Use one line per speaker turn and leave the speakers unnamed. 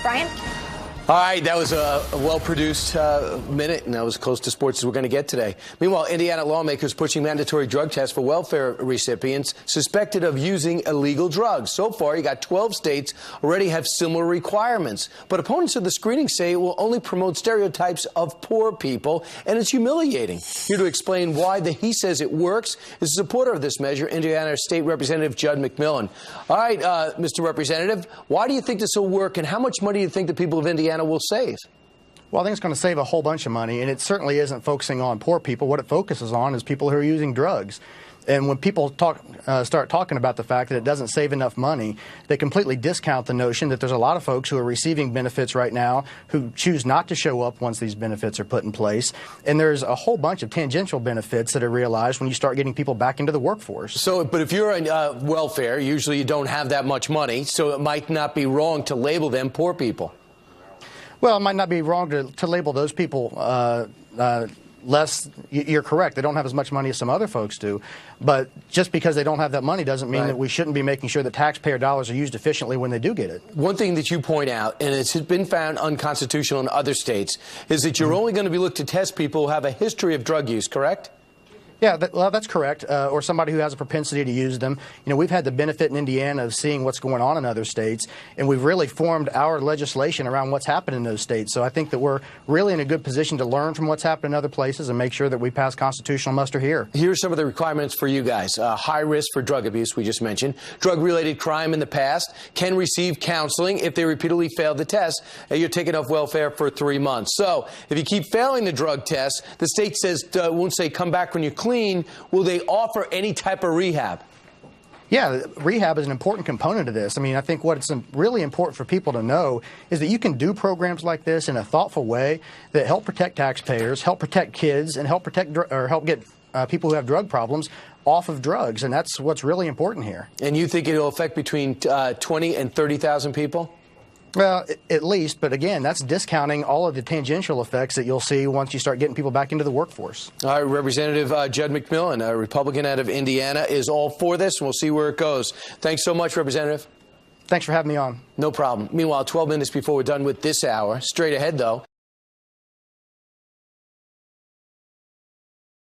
Brian?
All right, that was a well-produced minute, and that was as close to sports as we're going to get today. Meanwhile, Indiana lawmakers pushing mandatory drug tests for welfare recipients suspected of using illegal drugs. So far, you got 12 states already have similar requirements. But opponents of the screening say it will only promote stereotypes of poor people, and it's humiliating. Here to explain why he says it works is a supporter of this measure, Indiana State Representative Jud McMillin. All right, Mr. Representative, why do you think this will work, and how much money do you think the people of Indiana will save?
Well, I think it's going to save a whole bunch of money, and it certainly isn't focusing on poor people. What it focuses on is people who are using drugs. And when people start talking about the fact that it doesn't save enough money, they completely discount the notion that there's a lot of folks who are receiving benefits right now who choose not to show up once these benefits are put in place. And there's a whole bunch of tangential benefits that are realized when you start getting people back into the workforce.
So, but if you're on welfare, usually you don't have that much money, so it might not be wrong to label them poor people.
Well, it might not be wrong to label those people less. You're correct. They don't have as much money as some other folks do. But just because they don't have that money doesn't mean that we shouldn't be making sure that taxpayer dollars are used efficiently when they do get it.
One thing that you point out, and it's been found unconstitutional in other states, is that you're only going to be looked to test people who have a history of drug use, correct?
Yeah, well, that's correct. Or somebody who has a propensity to use them. You know, we've had the benefit in Indiana of seeing what's going on in other states, and we've really formed our legislation around what's happened in those states. So I think that we're really in a good position to learn from what's happened in other places and make sure that we pass constitutional muster here.
Here's some of the requirements for you guys. High risk for drug abuse, we just mentioned. Drug-related crime in the past, can receive counseling if they repeatedly fail the test. You're taken off welfare for 3 months. So if you keep failing the drug test, the state says won't say come back when you're clean. Will they offer any type of rehab?
Yeah, rehab is an important component of this. I mean, I think what's really important for people to know is that you can do programs like this in a thoughtful way that help protect taxpayers, help protect kids, and help get people who have drug problems off of drugs. And that's what's really important here.
And you think it'll affect between 20 and 30,000 people?
Well, at least. But again, that's discounting all of the tangential effects that you'll see once you start getting people back into the workforce.
All right, Representative Jud McMillin, a Republican out of Indiana, is all for this, and we'll see where it goes. Thanks so much, Representative.
Thanks for having me on.
No problem. Meanwhile, 12 minutes before we're done with this hour, straight ahead, though,